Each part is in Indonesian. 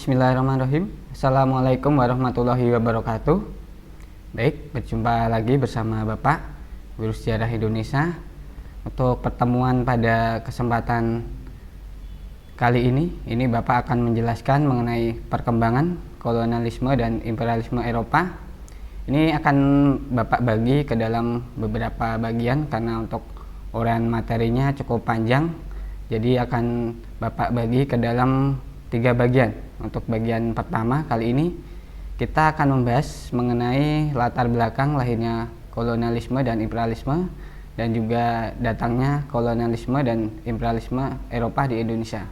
Bismillahirrahmanirrahim. Assalamualaikum warahmatullahi wabarakatuh. Baik, berjumpa lagi bersama Bapak Guru Sejarah Indonesia. Untuk pertemuan pada kesempatan kali ini Bapak akan menjelaskan mengenai perkembangan kolonialisme dan imperialisme Eropa. Ini akan Bapak bagi ke dalam beberapa bagian karena untuk uraian materinya cukup panjang. Jadi akan Bapak bagi ke dalam 3 bagian. Untuk bagian pertama kali ini kita akan membahas mengenai latar belakang lahirnya kolonialisme dan imperialisme dan juga datangnya kolonialisme dan imperialisme Eropa di Indonesia.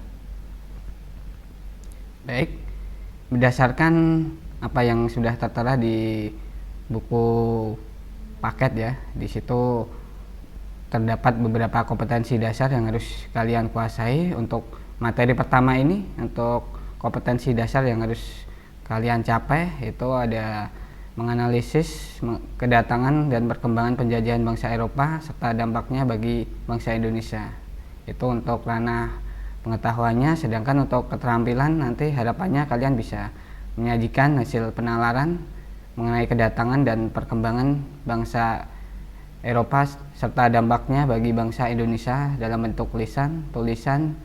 Baik, berdasarkan apa yang sudah tertera di buku paket ya, di situ terdapat beberapa kompetensi dasar yang harus kalian kuasai. Untuk materi pertama ini, untuk kompetensi dasar yang harus kalian capai itu ada menganalisis kedatangan dan perkembangan penjajahan bangsa Eropa serta dampaknya bagi bangsa Indonesia. Itu untuk ranah pengetahuannya, sedangkan untuk keterampilan nanti harapannya kalian bisa menyajikan hasil penalaran mengenai kedatangan dan perkembangan bangsa Eropa serta dampaknya bagi bangsa Indonesia dalam bentuk lisan, tulisan,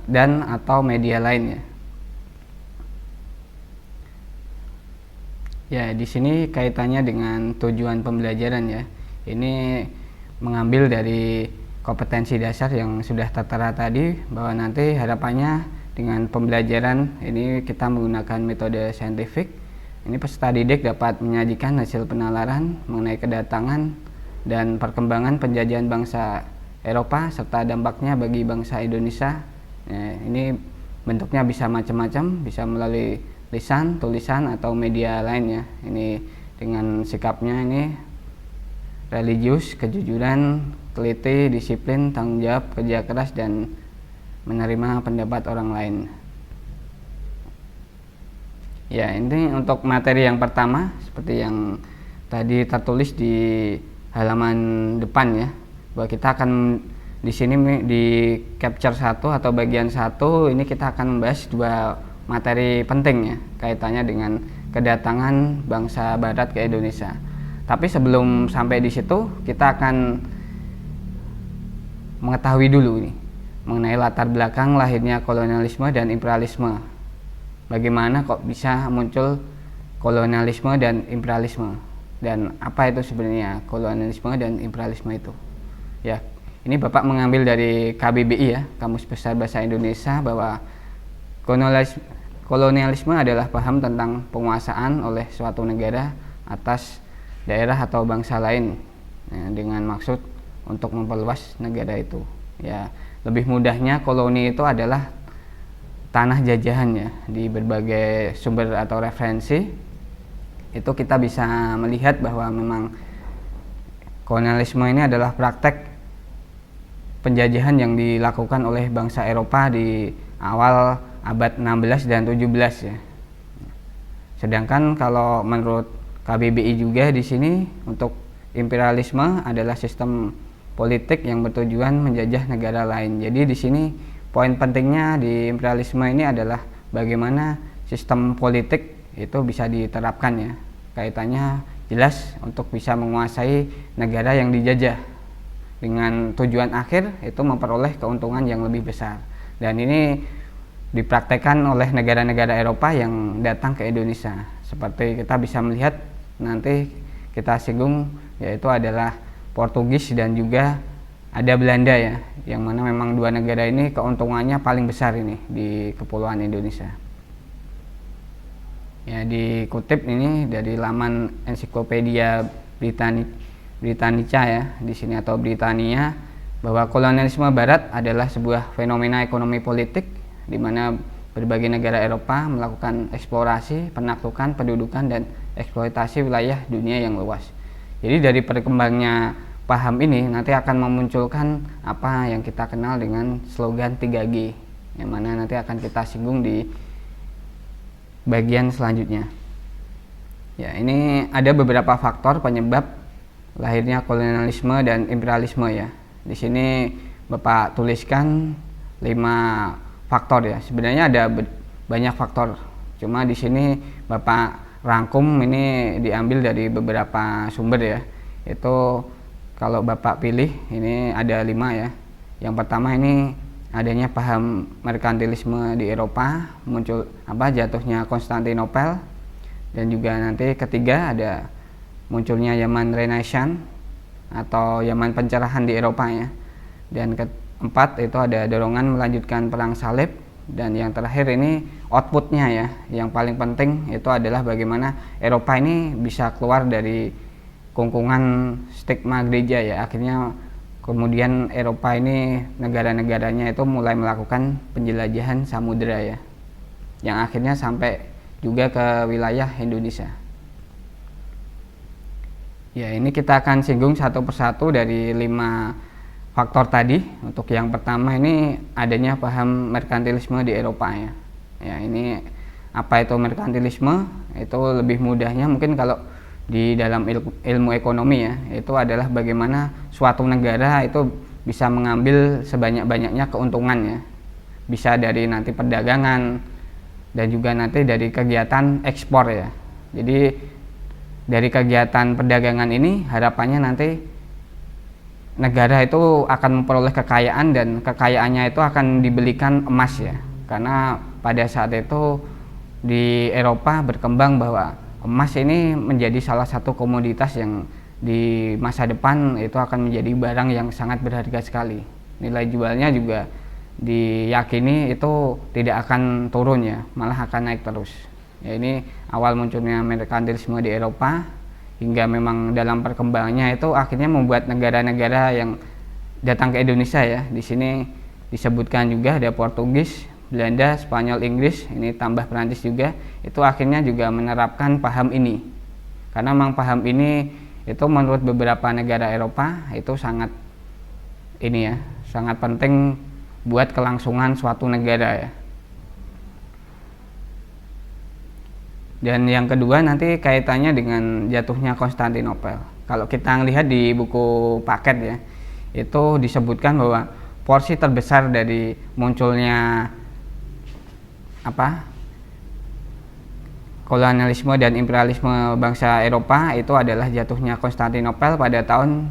dan atau media lainnya. Ya, di sini kaitannya dengan tujuan pembelajaran ya. Ini mengambil dari kompetensi dasar yang sudah tertera tadi, bahwa nanti harapannya dengan pembelajaran ini kita menggunakan metode saintifik. Ini peserta didik dapat menyajikan hasil penalaran mengenai kedatangan dan perkembangan penjajahan bangsa Eropa serta dampaknya bagi bangsa Indonesia. Ya, ini bentuknya bisa macam-macam, bisa melalui lisan, tulisan, atau media lainnya. Ini dengan sikapnya ini religius, kejujuran, teliti, disiplin, tanggung jawab, kerja keras, dan menerima pendapat orang lain. Ya, ini untuk materi yang pertama seperti yang tadi tertulis di halaman depan ya, bahwa kita akan di sini di capture 1 atau bagian 1 ini kita akan membahas 2 materi penting ya, kaitannya dengan kedatangan bangsa Barat ke Indonesia. Tapi sebelum sampai di situ kita akan mengetahui dulu ini mengenai latar belakang lahirnya kolonialisme dan imperialisme. Bagaimana kok bisa muncul kolonialisme dan imperialisme, dan apa itu sebenarnya kolonialisme dan imperialisme itu. Ya, ini Bapak mengambil dari KBBI ya, Kamus Besar Bahasa Indonesia, bahwa kolonialisme adalah paham tentang penguasaan oleh suatu negara atas daerah atau bangsa lain ya, dengan maksud untuk memperluas negara itu. Ya, lebih mudahnya koloni itu adalah tanah jajahan ya. Di berbagai sumber atau referensi itu kita bisa melihat bahwa memang kolonialisme ini adalah praktek penjajahan yang dilakukan oleh bangsa Eropa di awal abad 16 dan 17 ya. Sedangkan kalau menurut KBBI juga di sini untuk imperialisme adalah sistem politik yang bertujuan menjajah negara lain. Jadi di sini poin pentingnya di imperialisme ini adalah bagaimana sistem politik itu bisa diterapkan ya. Kaitannya jelas untuk bisa menguasai negara yang dijajah dengan tujuan akhir itu memperoleh keuntungan yang lebih besar. Dan ini dipraktekkan oleh negara-negara Eropa yang datang ke Indonesia. Seperti kita bisa melihat nanti kita singgung, yaitu adalah Portugis dan juga ada Belanda ya, yang mana memang 2 negara ini keuntungannya paling besar ini di Kepulauan Indonesia. Ya, dikutip ini dari laman Ensiklopedia Britannica ya, di sini atau Britania, bahwa kolonialisme Barat adalah sebuah fenomena ekonomi politik di mana berbagai negara Eropa melakukan eksplorasi, penaklukan, pendudukan, dan eksploitasi wilayah dunia yang luas. Jadi dari perkembangannya paham ini nanti akan memunculkan apa yang kita kenal dengan slogan 3G, yang mana nanti akan kita singgung di bagian selanjutnya. Ya, ini ada beberapa faktor penyebab lahirnya kolonialisme dan imperialisme ya. Di sini Bapak tuliskan 5 faktor ya. Sebenarnya ada banyak faktor. Cuma di sini Bapak rangkum ini diambil dari beberapa sumber ya. Itu kalau Bapak pilih ini ada 5 ya. Yang pertama ini adanya paham merkantilisme di Eropa, muncul jatuhnya Konstantinopel, dan juga nanti ketiga ada munculnya zaman Renaissance atau zaman pencerahan di Eropa ya. Dan keempat itu ada dorongan melanjutkan perang salib, dan yang terakhir ini outputnya ya, yang paling penting itu adalah bagaimana Eropa ini bisa keluar dari kungkungan stigma gereja ya. Akhirnya kemudian Eropa ini negara-negaranya itu mulai melakukan penjelajahan samudera ya, yang akhirnya sampai juga ke wilayah Indonesia. Ya, ini kita akan singgung satu persatu dari 5 faktor tadi. Untuk yang pertama ini adanya paham merkantilisme di Eropa ya. Ya, ini apa itu merkantilisme? Itu lebih mudahnya mungkin kalau di dalam ilmu ekonomi ya, itu adalah bagaimana suatu negara itu bisa mengambil sebanyak-banyaknya keuntungan ya. Bisa dari nanti perdagangan dan juga nanti dari kegiatan ekspor ya. Jadi dari kegiatan perdagangan ini harapannya nanti negara itu akan memperoleh kekayaan, dan kekayaannya itu akan dibelikan emas ya. Karena pada saat itu di Eropa berkembang bahwa emas ini menjadi salah satu komoditas yang di masa depan itu akan menjadi barang yang sangat berharga sekali. Nilai jualnya juga diyakini itu tidak akan turun ya, malah akan naik terus. Ya, ini awal munculnya merkantilisme di Eropa, hingga memang dalam perkembangannya itu akhirnya membuat negara-negara yang datang ke Indonesia ya. Di sini disebutkan juga ada Portugis, Belanda, Spanyol, Inggris, ini tambah Perancis juga, itu akhirnya juga menerapkan paham ini. Karena memang paham ini itu menurut beberapa negara Eropa itu sangat sangat penting buat kelangsungan suatu negara ya. Dan yang kedua nanti kaitannya dengan jatuhnya Konstantinopel. Kalau kita lihat di buku paket ya, itu disebutkan bahwa porsi terbesar dari munculnya kolonialisme dan imperialisme bangsa Eropa itu adalah jatuhnya Konstantinopel pada tahun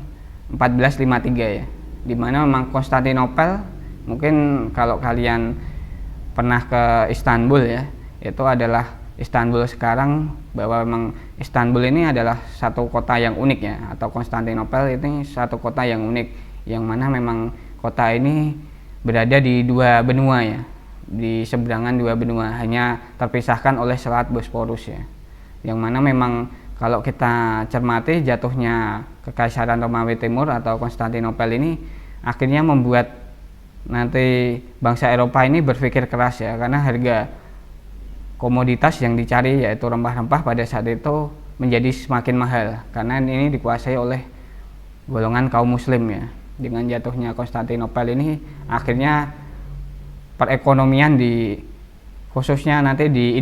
1453 ya. Dimana memang Konstantinopel, mungkin kalau kalian pernah ke Istanbul ya, itu adalah Istanbul sekarang, bahwa memang Istanbul ini adalah satu kota yang unik ya, atau Konstantinopel ini satu kota yang unik, yang mana memang kota ini berada di 2 benua ya, di seberangan 2 benua, hanya terpisahkan oleh Selat Bosporus ya. Yang mana memang kalau kita cermati jatuhnya Kekaisaran Romawi Timur atau Konstantinopel ini akhirnya membuat nanti bangsa Eropa ini berpikir keras ya, karena harga komoditas yang dicari yaitu rempah-rempah pada saat itu menjadi semakin mahal, karena ini dikuasai oleh golongan kaum muslim ya. Dengan jatuhnya Konstantinopel ini akhirnya perekonomian di khususnya nanti di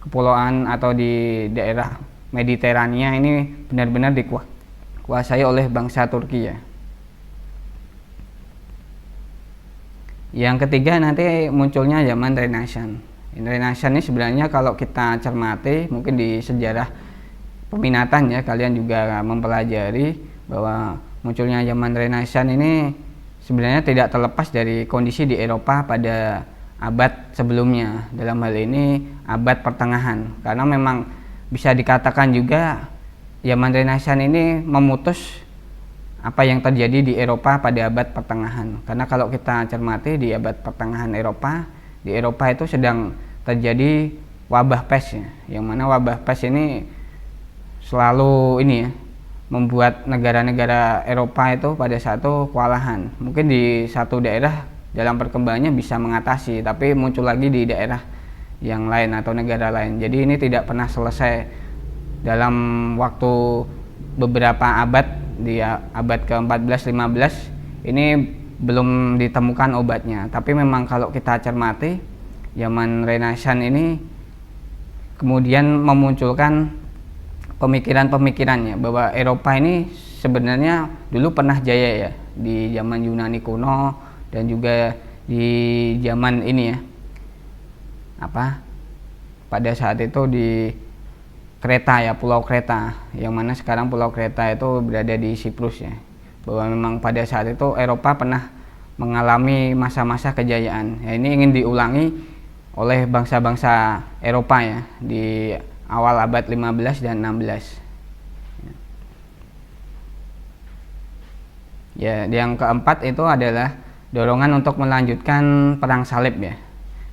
kepulauan atau di daerah Mediterania ini benar-benar dikuasai oleh bangsa Turki ya. Yang ketiga nanti munculnya zaman Renaissance. Renaissance ini sebenarnya kalau kita cermati mungkin di sejarah peminatan ya, kalian juga mempelajari bahwa munculnya zaman Renaissance ini sebenarnya tidak terlepas dari kondisi di Eropa pada abad sebelumnya, dalam hal ini abad pertengahan. Karena memang bisa dikatakan juga zaman Renaissance ini memutus apa yang terjadi di Eropa pada abad pertengahan. Karena kalau kita cermati di abad pertengahan di Eropa itu sedang terjadi wabah pes ya, yang mana wabah pes ini selalu membuat negara-negara Eropa itu pada saat itu kewalahan. Mungkin di satu daerah dalam perkembangannya bisa mengatasi, tapi muncul lagi di daerah yang lain atau negara lain. Jadi ini tidak pernah selesai dalam waktu beberapa abad. Di abad ke-14-15 ini belum ditemukan obatnya, tapi memang kalau kita cermati zaman Renaissance ini kemudian memunculkan pemikiran-pemikirannya bahwa Eropa ini sebenarnya dulu pernah jaya ya di zaman Yunani kuno dan juga di zaman pada saat itu di Kreta ya, Pulau Kreta, yang mana sekarang Pulau Kreta itu berada di Siprus ya. Bahwa memang pada saat itu Eropa pernah mengalami masa-masa kejayaan. Ya, ini ingin diulangi oleh bangsa-bangsa Eropa ya di awal abad 15 dan 16. Ya, yang keempat itu adalah dorongan untuk melanjutkan perang salib ya.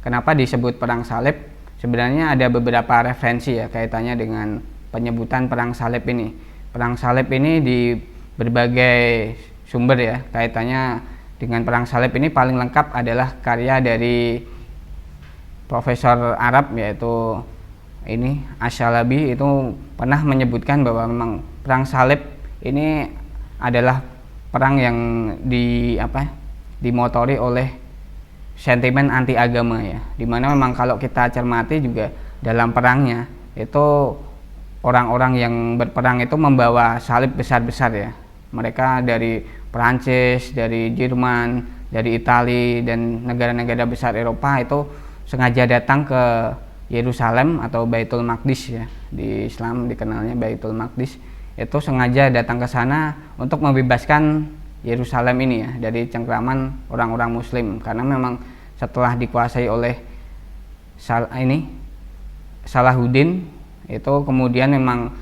Kenapa disebut perang salib? Sebenarnya ada beberapa referensi ya kaitannya dengan penyebutan perang salib ini. Perang salib ini di berbagai sumber ya, kaitannya dengan perang salib ini paling lengkap adalah karya dari profesor Arab yaitu ini Asy-Syalabi, itu pernah menyebutkan bahwa memang perang salib ini adalah perang yang dimotori oleh sentimen anti agama ya, dimana memang kalau kita cermati juga dalam perangnya itu orang-orang yang berperang itu membawa salib besar-besar ya. Mereka dari Perancis, dari Jerman, dari Italia dan negara-negara besar Eropa itu sengaja datang ke Yerusalem atau Baitul Maqdis ya, di Islam dikenalnya Baitul Maqdis, itu sengaja datang ke sana untuk membebaskan Yerusalem ini ya dari cengkraman orang-orang Muslim, karena memang setelah dikuasai oleh Salahuddin itu kemudian memang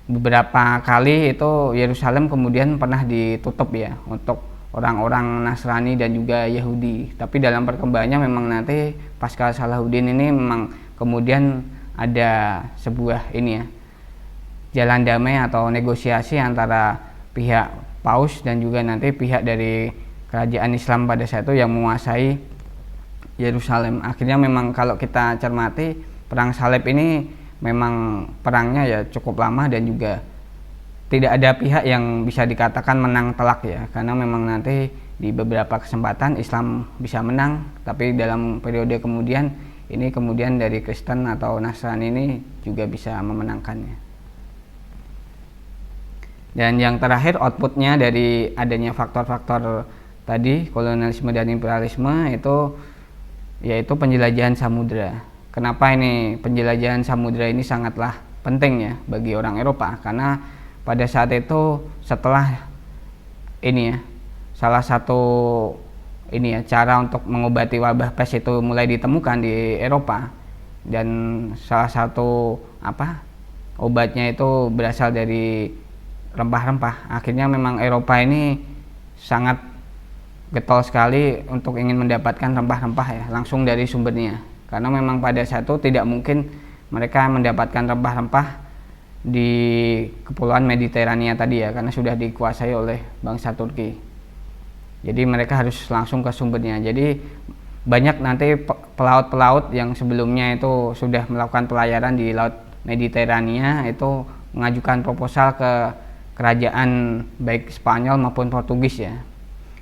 beberapa kali itu Yerusalem kemudian pernah ditutup ya untuk orang-orang Nasrani dan juga Yahudi. Tapi dalam perkembangannya memang nanti pasca Salahuddin ini memang kemudian ada sebuah jalan damai atau negosiasi antara pihak Paus dan juga nanti pihak dari kerajaan Islam pada saat itu yang menguasai Yerusalem. Akhirnya memang kalau kita cermati perang salib ini memang perangnya ya cukup lama dan juga tidak ada pihak yang bisa dikatakan menang telak ya, karena memang nanti di beberapa kesempatan Islam bisa menang, tapi dalam periode kemudian ini kemudian dari Kristen atau Nasrani ini juga bisa memenangkannya. Dan yang terakhir outputnya dari adanya faktor-faktor tadi kolonialisme dan imperialisme itu yaitu penjelajahan samudra. Kenapa ini penjelajahan samudra ini sangatlah penting ya bagi orang Eropa, karena pada saat itu setelah salah satu cara untuk mengobati wabah pes itu mulai ditemukan di Eropa, dan salah satu obatnya itu berasal dari rempah-rempah. Akhirnya memang Eropa ini sangat getol sekali untuk ingin mendapatkan rempah-rempah ya langsung dari sumbernya, karena memang pada saat itu tidak mungkin mereka mendapatkan rempah-rempah di kepulauan Mediterania tadi ya, karena sudah dikuasai oleh bangsa Turki. Jadi mereka harus langsung ke sumbernya. Jadi banyak nanti pelaut-pelaut yang sebelumnya itu sudah melakukan pelayaran di laut Mediterania itu mengajukan proposal ke kerajaan baik Spanyol maupun Portugis ya,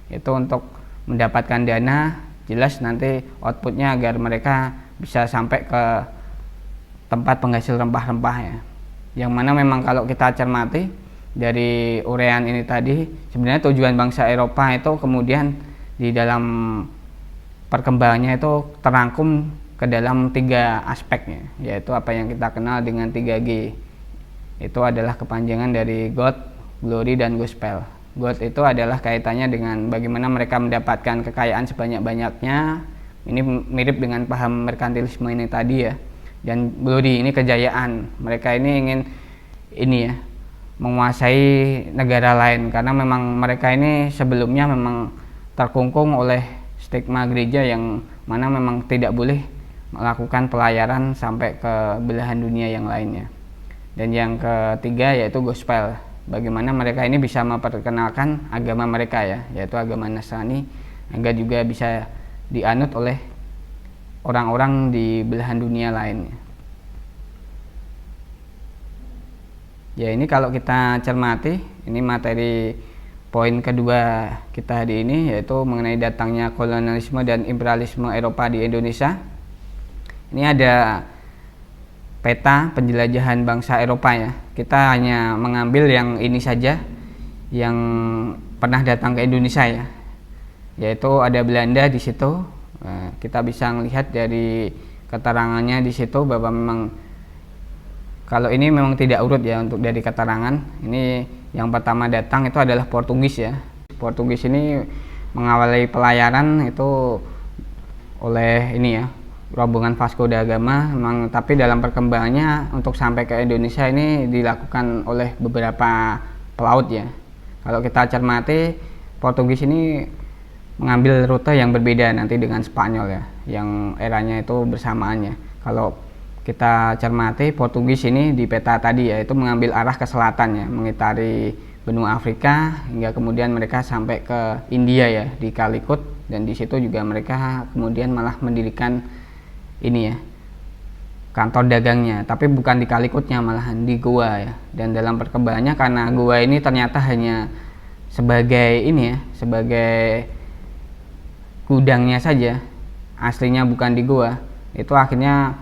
itu untuk mendapatkan dana, jelas nanti outputnya agar mereka bisa sampai ke tempat penghasil rempah-rempah ya, yang mana memang kalau kita cermati dari uraian ini tadi sebenarnya tujuan bangsa Eropa itu kemudian di dalam perkembangannya itu terangkum ke dalam 3 aspeknya, yaitu apa yang kita kenal dengan 3G. Itu adalah kepanjangan dari God, Glory, dan Gospel. God itu adalah kaitannya dengan bagaimana mereka mendapatkan kekayaan sebanyak-banyaknya. Ini mirip dengan paham merkantilisme ini tadi ya. Dan Glory ini kejayaan. Mereka ini ingin menguasai negara lain, karena memang mereka ini sebelumnya memang terkungkung oleh stigma gereja yang mana memang tidak boleh melakukan pelayaran sampai ke belahan dunia yang lainnya. Dan yang ketiga yaitu gospel, bagaimana mereka ini bisa memperkenalkan agama mereka ya, yaitu agama Nasrani, agar juga bisa dianut oleh orang-orang di belahan dunia lainnya. Ya, ini kalau kita cermati, ini materi poin kedua kita hari ini, yaitu mengenai datangnya kolonialisme dan imperialisme Eropa di Indonesia. Ini ada peta penjelajahan bangsa Eropa ya. Kita hanya mengambil yang ini saja yang pernah datang ke Indonesia ya, yaitu ada Belanda di situ. Kita bisa melihat dari keterangannya di situ bahwa memang kalau ini memang tidak urut ya untuk dari keterangan. Ini yang pertama datang itu adalah Portugis ya. Portugis ini mengawali pelayaran itu oleh ini ya, rombongan Vasco da Gama memang, tapi dalam perkembangannya untuk sampai ke Indonesia ini dilakukan oleh beberapa pelaut ya. Kalau kita cermati, Portugis ini mengambil rute yang berbeda nanti dengan Spanyol ya, yang eranya itu bersamaannya. Kalau kita cermati, Portugis ini di peta tadi ya, itu mengambil arah ke selatan ya, mengitari benua Afrika hingga kemudian mereka sampai ke India ya, di Calicut, dan di situ juga mereka kemudian malah mendirikan ini ya, kantor dagangnya, tapi bukan di Calicutnya, malahan di Goa ya. Dan dalam perkembangannya, karena Goa ini ternyata hanya sebagai ini ya, sebagai gudangnya saja, aslinya bukan di Goa, itu akhirnya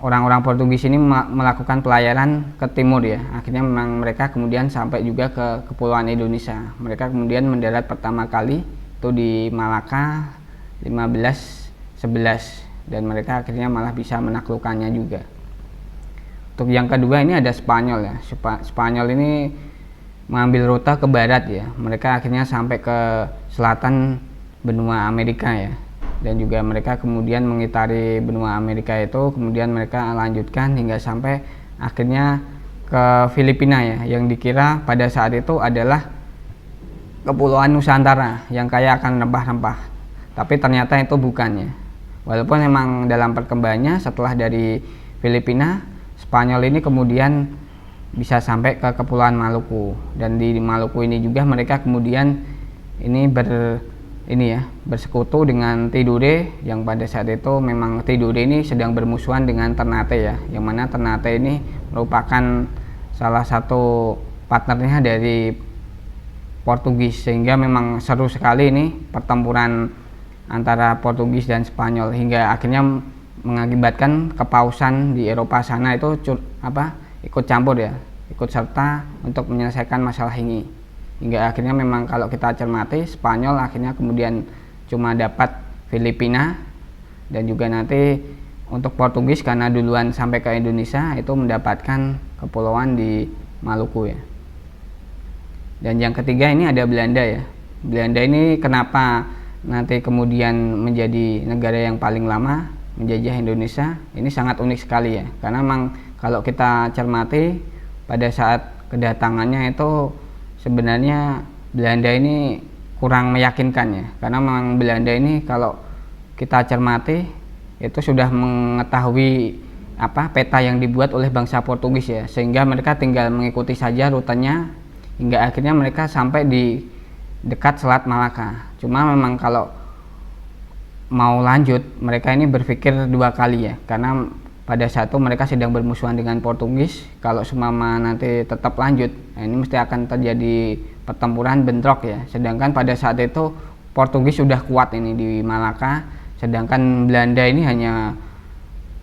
orang-orang Portugis ini melakukan pelayaran ke timur ya. Akhirnya memang mereka kemudian sampai juga ke kepulauan Indonesia. Mereka kemudian mendarat pertama kali itu di Malaka 1511, dan mereka akhirnya malah bisa menaklukkannya juga. Untuk yang kedua ini ada Spanyol ya. Spanyol ini mengambil rute ke barat ya. Mereka akhirnya sampai ke selatan benua Amerika ya, dan juga mereka kemudian mengitari benua Amerika itu, kemudian mereka lanjutkan hingga sampai akhirnya ke Filipina ya, yang dikira pada saat itu adalah kepulauan Nusantara yang kaya akan rempah-rempah, tapi ternyata itu bukannya. Walaupun memang dalam perkembangannya setelah dari Filipina, Spanyol ini kemudian bisa sampai ke kepulauan Maluku, dan di Maluku ini juga mereka kemudian ini bersekutu dengan Tidore, yang pada saat itu memang Tidore ini sedang bermusuhan dengan Ternate ya, yang mana Ternate ini merupakan salah satu partnernya dari Portugis, sehingga memang seru sekali ini pertempuran antara Portugis dan Spanyol, hingga akhirnya mengakibatkan kepausan di Eropa sana itu ikut campur ya, ikut serta untuk menyelesaikan masalah ini. Hingga akhirnya memang kalau kita cermati, Spanyol akhirnya kemudian cuma dapat Filipina, dan juga nanti untuk Portugis karena duluan sampai ke Indonesia itu mendapatkan kepulauan di Maluku ya. Dan yang ketiga ini ada Belanda ya. Belanda ini kenapa nanti kemudian menjadi negara yang paling lama menjajah Indonesia, ini sangat unik sekali ya, karena memang kalau kita cermati pada saat kedatangannya itu sebenarnya Belanda ini kurang meyakinkan ya, karena memang Belanda ini kalau kita cermati itu sudah mengetahui peta yang dibuat oleh bangsa Portugis ya, sehingga mereka tinggal mengikuti saja rutenya hingga akhirnya mereka sampai di dekat Selat Malaka. Cuma memang kalau mau lanjut mereka ini berpikir dua kali ya, karena pada saat itu mereka sedang bermusuhan dengan Portugis. Kalau semama nanti tetap lanjut, ini mesti akan terjadi pertempuran bentrok ya. Sedangkan pada saat itu Portugis sudah kuat ini di Malaka, sedangkan Belanda ini hanya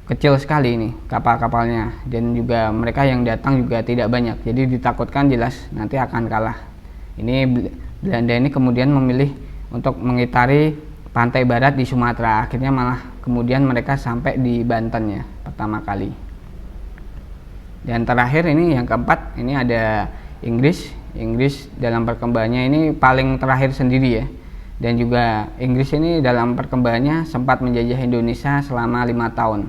kecil sekali ini kapal-kapalnya, dan juga mereka yang datang juga tidak banyak. Jadi ditakutkan jelas nanti akan kalah. Ini Belanda ini kemudian memilih untuk mengitari pantai barat di Sumatera. Akhirnya malah kemudian mereka sampai di Banten ya pertama kali. Dan terakhir ini yang keempat, ini ada Inggris. Inggris dalam perkembangannya ini paling terakhir sendiri ya. Dan juga Inggris ini dalam perkembangannya sempat menjajah Indonesia selama 5 tahun.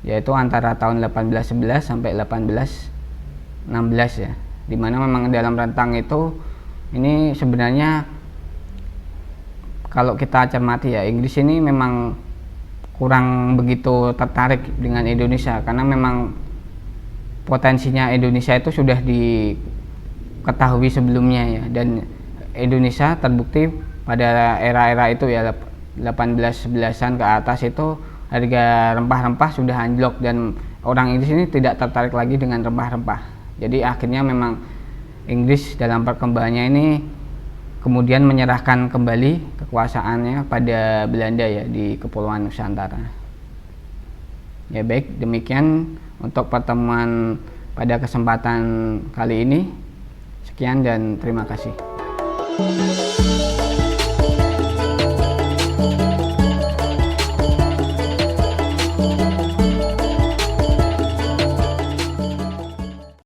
Yaitu antara tahun 1811 sampai 1816 ya. Dimana memang dalam rentang itu ini sebenarnya kalau kita cermati ya, Inggris ini memang kurang begitu tertarik dengan Indonesia, karena memang potensinya Indonesia itu sudah diketahui sebelumnya ya, dan Indonesia terbukti pada era-era itu ya, 1811-an ke atas itu harga rempah-rempah sudah anjlok, dan orang Inggris ini tidak tertarik lagi dengan rempah-rempah. Jadi akhirnya memang Inggris dalam perkembangannya ini kemudian menyerahkan kembali kekuasaannya pada Belanda ya di Kepulauan Nusantara. Ya baik, demikian untuk pertemuan pada kesempatan kali ini. Sekian dan terima kasih.